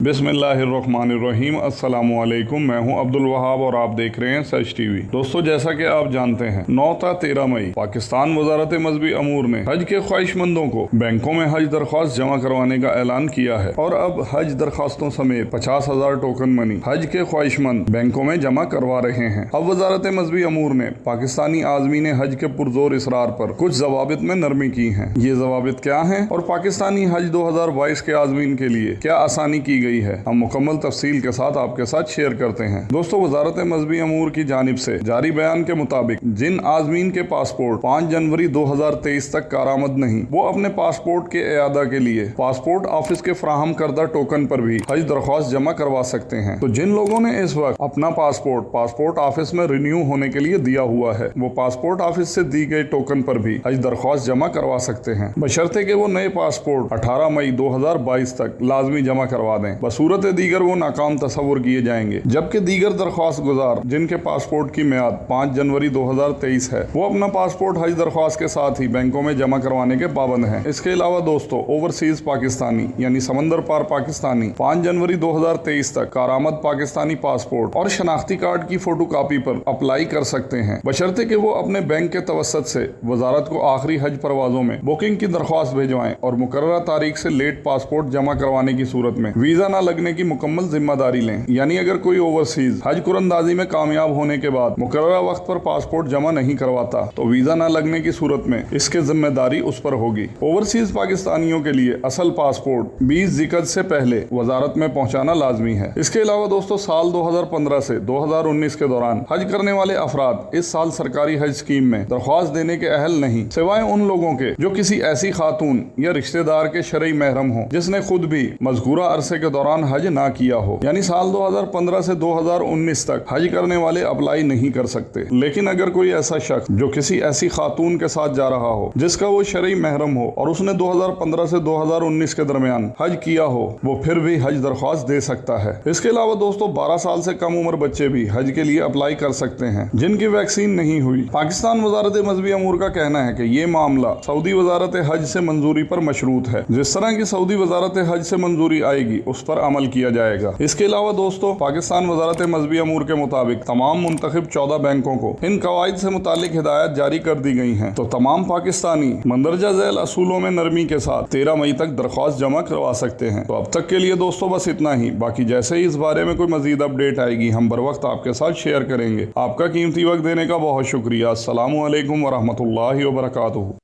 बिस्मिल्लाहिर्रहमानिर्रहीम। अस्सलामु अलैकुम। मैं हूं अब्दुल वहाब और आप देख रहे हैं सच टीवी। दोस्तों, जैसा कि आप जानते हैं 9 ता 13 मई पाकिस्तान वजारत मजहबी अमूर ने हज के ख्वाहिशमंदों को बैंकों में हज दरख्वास्त जमा करवाने का ऐलान किया है और अब हज दरख्वास्तों समेत 50,000 टोकन मनी हज के ख्वाहिशमंद बैंकों में जमा करवा रहे हैं। अब वजारत मजहबी अमूर ने पाकिस्तानी आज़मीन हज के पुरजोर इसरार पर कुछ जवाबित में नरमी की है। ये जवाबित क्या है और पाकिस्तानी हज 2022 के आज़मीन के लिए क्या आसानी की गई है, हम मुकम्मल तफसील के साथ आपके साथ शेयर करते हैं। दोस्तों, वजारत मजहबी अमूर की जानिब से जारी बयान के मुताबिक जिन आज़मीन के पासपोर्ट 5 जनवरी 2023 तक कारआमद नहीं, वो अपने पासपोर्ट के इयादा के लिए पासपोर्ट ऑफिस के फ्राहम करदा टोकन पर भी हज दरख्वास्त जमा करवा सकते हैं। तो जिन लोगों ने इस वक्त अपना पासपोर्ट ऑफिस में रिन्यू होने के लिए दिया हुआ है, वो पासपोर्ट ऑफिस से दी गई टोकन पर भी हज दरख्वास्त जमा करवा सकते हैं, बशर्ते कि वो नए पासपोर्ट 18 मई 2022 तक लाजमी जमा करवा दें। बसूरत दीगर वो नाकाम तस्वुर किए जाएंगे, जबकि दीगर दरख्वास्त गुजार जिनके पासपोर्ट की मियाद 5 जनवरी 2023 है, वो अपना पासपोर्ट हज दरख्वास्त के साथ ही बैंकों में जमा करवाने के पाबंद हैं। इसके अलावा दोस्तों, ओवरसीज पाकिस्तानी यानी समंदर पार पाकिस्तानी 5 जनवरी 2023 तक कारआमद पाकिस्तानी पासपोर्ट और शनाख्ती कार्ड की फोटो कापी पर अप्लाई कर सकते हैं, बशर्ते कि वो अपने बैंक के तवसत से वजारत को आखिरी हज परवाजों में बुकिंग की दरख्वास्त भिजवाएं और मुकर्ररा तारीख से लेट पासपोर्ट जमा करवाने की सूरत में वीजा न लगने की मुकम्मल जिम्मेदारी लें। यानी अगर कोई ओवरसीज हज कुरंदाजी में कामयाब होने के बाद मुकर्ररा वक्त पर पासपोर्ट जमा नहीं करवाता, तो वीजा न लगने की सूरत में इसकी जिम्मेदारी उस पर होगी। ओवरसीज पाकिस्तानियों के लिए असल पासपोर्ट 20 ज़िलक़द से पहले वजारत में पहुंचाना लाजमी है। इसके अलावा दोस्तों, साल 2015 से 2019 के दौरान हज करने वाले अफराद इस साल सरकारी हज स्कीम में दरख्वास्त देने के अहल नहीं, सिवाय उन लोगों के जो किसी ऐसी खातून या रिश्तेदार के शरई महरम हो जिसने खुद भी मज़कूरा अरसे के दौरान हज ना किया हो। यानी साल 2015 से 2019 तक हज करने वाले अप्लाई नहीं कर सकते। लेकिन अगर कोई ऐसा शख्स जो किसी ऐसी खातून के साथ जा रहा हो जिसका वो शरई महरम हो और उसने 2015 से 2019 के दरमियान हज किया हो, वो फिर भी हज दरख्वास्त दे सकता है। इसके अलावा दोस्तों, 12 साल से कम उम्र बच्चे भी हज के लिए अप्लाई कर सकते हैं जिनकी वैक्सीन नहीं हुई। पाकिस्तान वजारत मजहबी अमूर का कहना है कि ये मामला सऊदी वजारत हज से मंजूरी पर मशरूत है। जिस तरह की सऊदी वजारत हज से मंजूरी आएगी उस पर अमल किया जाएगा। इसके अलावा दोस्तों, पाकिस्तान वजारत मजहबी अमूर के मुताबिक तमाम मुंतखब 14 बैंकों को इन कवायद से मुतालिक हिदायत जारी कर दी गई हैं। तो तमाम पाकिस्तानी मंदरजा झैल असूलों में नरमी के साथ 13 मई तक दरख्वास्त जमा करवा सकते हैं। तो अब तक के लिए दोस्तों बस इतना ही। बाकी जैसे ही इस बारे में कोई मजीद अपडेट आएगी, हम बर वक्त आपके साथ शेयर करेंगे। आपका कीमती वक्त देने का बहुत शुक्रिया। अस्सलामु अलैकुम वरहमतुल्लाहि वबरकातुहू।